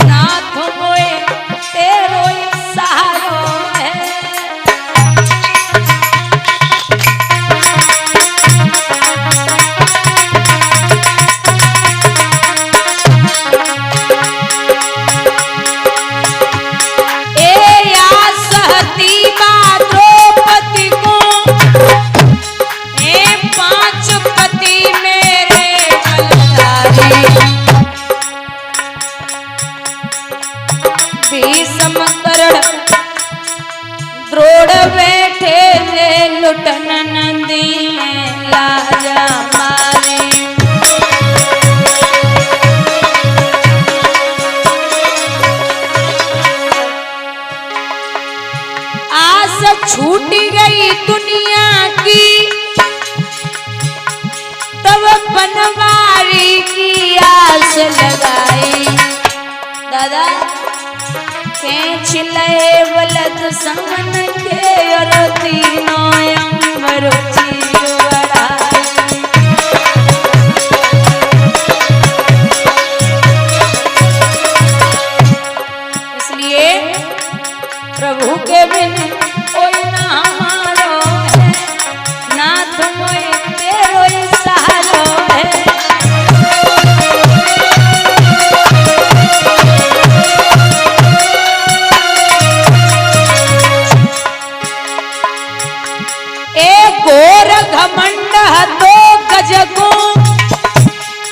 नाथ मोए तेरो ही सहारो है। द्रोड़ बैठे ले लुटन नंदी लाजा मारे। आस छूट गई दुनिया की तब बनवारी की आस लगाई। दादा खेच ले बलद समन के और तीनों अंबर इसलिए प्रभु के बिन कोई ना हमारो है, नाथ मोए तेरो ही सहारो है। घमंड दो गजको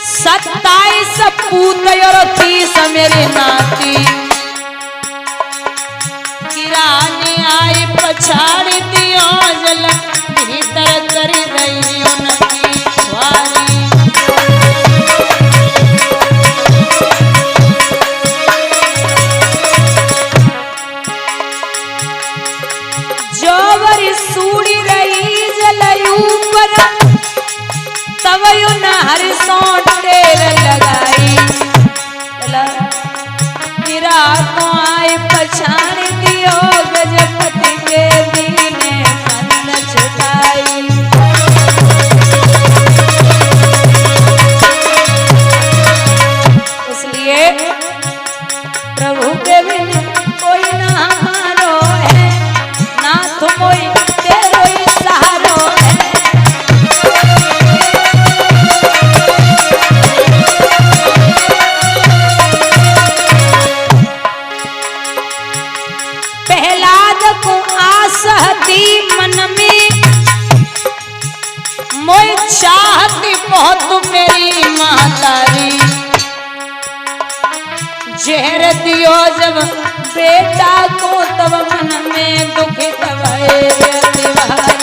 27 पूत और 30 मेरे नाती। गिराने आई पछाड़ दियो जल भीतर कर गई उनकी वारी। जोवरी सूड़ी रही ऊपर तब न हरिसों ढेर लगाई। गिरा को आए पछाड़ दियो गजपति के दीने मन छुटाई। इसलिए प्रभु के बिन कोई ना हमारो है, नाथ मोई तेरो ही सहारो है। प्रहलाद को आस हती मन में मोय चाहती बहुत मेरी मातारी। जहर दियो जब बेटा को तब मन में दुखित भये तिवारी।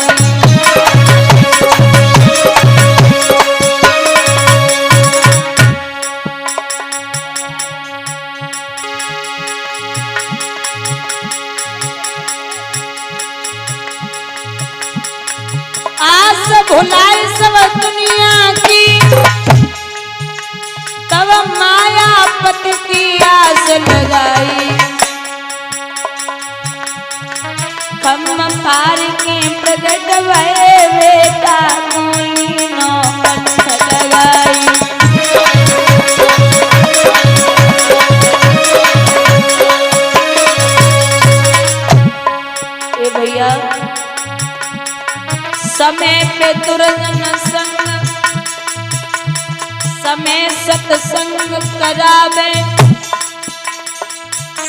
आस भुलाई सब दुनिया की तब माया पति की आस लगाई। खम पार के प्रगट भये बेटा मोलिनो कंठ लगाई। ए भैया समय पे दुर्जन संग समय सत्संग करावे।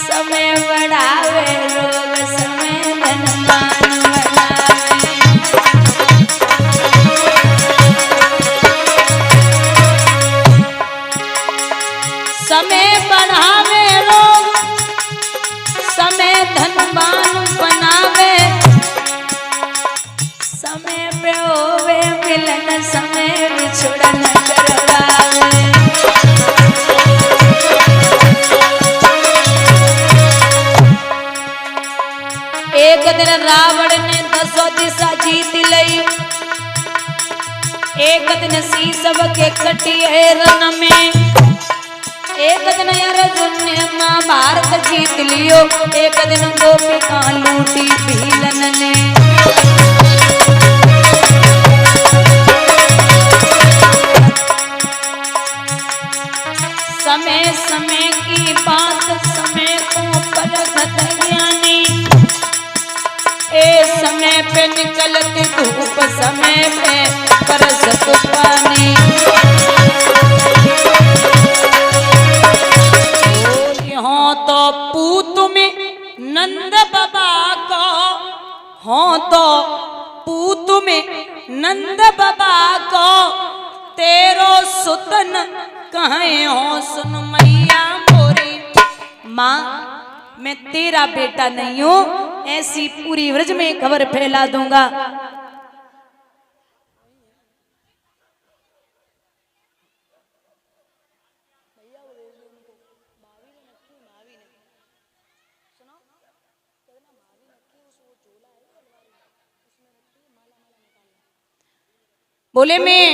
समय बढ़ावे रोग समय धनवान बनावे। समय बढ़ावे रोग समय धनवान बनावे। समय पे होवे मिलन समय बिछुड़न करवावे। एक दिन रावण ने 10 दिशा जीत लई। एक दिन शीशव के कटिए रन में। एक दिन अर्जुन ने महाभारत जीत लियो। एक दिन गोपिका लूटी भीलन ने। समय समय की बात समय को परखत ज्ञानी। ए समय पे निकलती धूप समय पे बरसत पानी। हो तो पूत में नंद बाबा को, हो तो पूत में नंद बाबा को, तेरो सुतन कहे हो सुन मैया मोरी। माँ मैं तेरा बेटा नहीं हूं, ऐसी पूरी व्रज में खबर फैला दूंगा। बोले मैं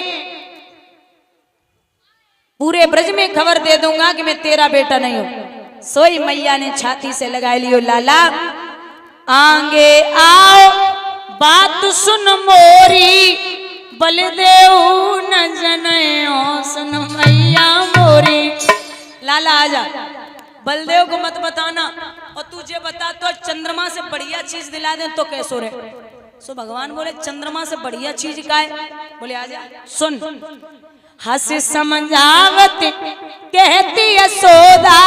पूरे ब्रज में खबर दे दूंगा कि मैं तेरा बेटा नहीं हूं। सोई मैया ने छाती से लगा लियो लाला आगे आओ बात सुन मोरी, बलदेव न जनेओ सुन मैया मोरी। लाला आजा, बलदेव को मत बताना, और तुझे बता तो चंद्रमा से बढ़िया चीज दिला दे तो कैसो रे। सो भगवान बोले चंद्रमा से बढ़िया चीज का है? बोले आजा सुन। हंस समझावत कहती यशोदा,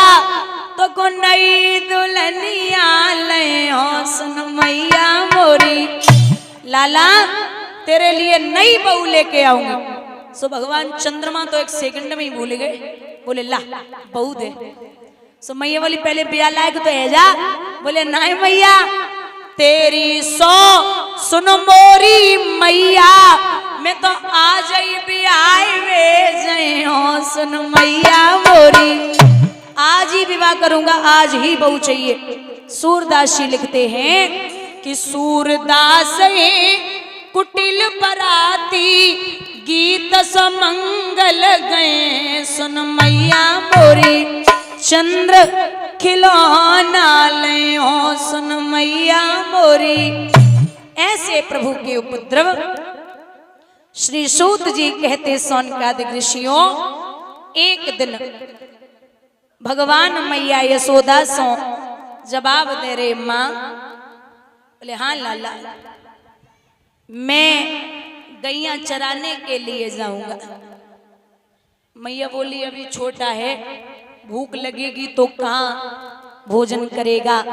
तो को नई दुल्हनिया ले हो सुन मैया मोरी। लाला तेरे लिए नई बहू लेके आऊंगी। सो भगवान चंद्रमा तो एक सेकंड में ही भूल गए। बोले ला बहू दे। सो मैया बोली पहले ब्याह लायक तो है जा। बोले नहीं मैया तेरी सो सुन मोरी मैया, मैं तो आज ही ब्याह वे जय हो सुन मैया मोरी। आज ही विवाह करूंगा, आज ही बहू चाहिए। सूरदास जी लिखते हैं कि सूरदास कुटिल बराती, गीत समंगल गए सुन मैया मोरी। चंद्र खिलौना ले हो सुन मैया मोरी। ऐसे प्रभु के उपद्रव श्री सूत जी कहते सौनकादिक ऋषियों, एक दिन भगवान मैया यशोदा सो जवाब दे रहे माँ। बोले हाँ लाला मैं गैया चराने के लिए जाऊंगा। मैया बोली अभी छोटा है, भूख लगेगी तो कहाँ भोजन करेगा,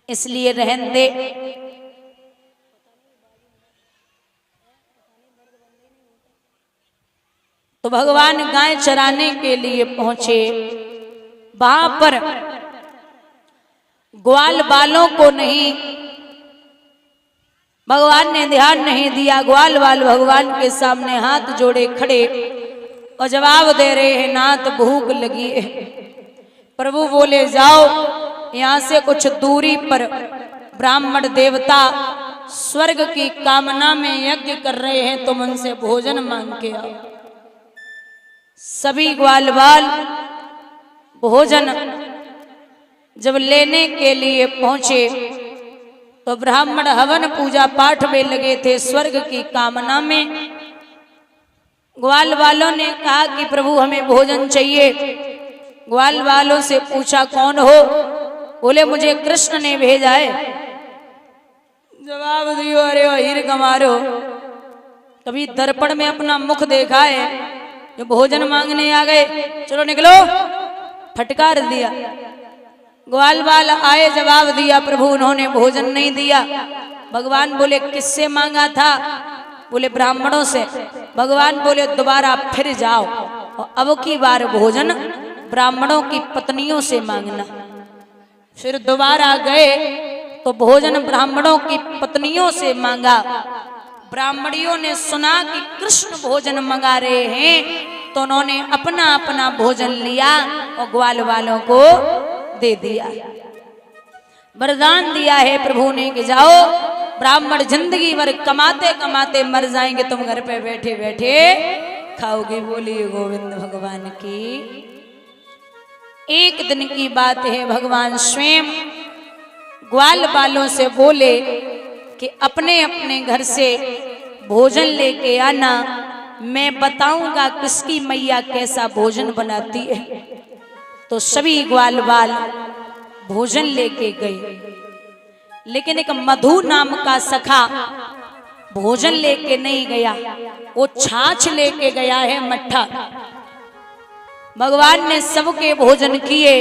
इसलिए रहने दे। तो भगवान गाय चराने के लिए पहुंचे। वहां पर ग्वाल बालों को नहीं, भगवान ने ध्यान नहीं दिया। ग्वाल बाल भगवान के सामने हाथ जोड़े खड़े और जवाब दे रहे हैं नाथ भूख लगी है। प्रभु बोले जाओ यहां से कुछ दूरी पर ब्राह्मण देवता स्वर्ग की कामना में यज्ञ कर रहे हैं, तुम उनसे भोजन मांग के आओ। सभी ग्वाल बाल भोजन जब लेने के लिए पहुंचे तो ब्राह्मण हवन पूजा पाठ में लगे थे स्वर्ग की कामना में। ग्वाल वालों ने कहा कि प्रभु हमें भोजन चाहिए। ग्वाल वालों से पूछा कौन हो? बोले मुझे कृष्ण ने भेजा है। जवाब दियो अरे हीर गंवारो, कभी दर्पण में अपना मुख देखा है? जो भोजन मांगने आ गए, चलो निकलो, फटकार दिया। ग्वाल वाल आए, जवाब दिया प्रभु उन्होंने भोजन नहीं दिया। भगवान बोले किससे मांगा था? बोले ब्राह्मणों से। भगवान बोले दोबारा फिर जाओ और अब की बार भोजन ब्राह्मणों की पत्नियों से मांगना। फिर दोबारा गए तो भोजन ब्राह्मणों की पत्नियों से मांगा। ब्राह्मणियों ने सुना कि कृष्ण भोजन मंगा रहे हैं तो उन्होंने अपना अपना भोजन लिया और ग्वाल वालों को दे दिया। वरदान दिया है प्रभु ने कि जाओ, ब्राह्मण जिंदगी भर कमाते कमाते मर जाएंगे, तुम घर पे बैठे बैठे खाओगे। बोलिए गोविंद भगवान की। एक दिन की बात है, भगवान स्वयं ग्वाल बालों से बोले कि अपने अपने घर से भोजन लेके आना, मैं बताऊंगा किसकी मैया कैसा भोजन बनाती है। तो सभी ग्वाल बाल भोजन लेके गए, लेकिन एक मधु नाम का सखा भोजन लेके नहीं गया, वो छाछ लेके गया है मट्ठा। भगवान ने सबके भोजन किए,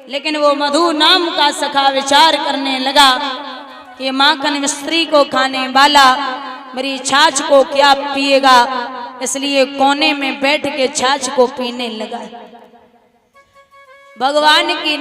लेकिन वो मधु नाम का सखा विचार करने लगा कि माखन मिस्त्री को खाने वाला मेरी छाछ को क्या पिएगा, इसलिए कोने में बैठ के छाछ को पीने लगा। भगवान की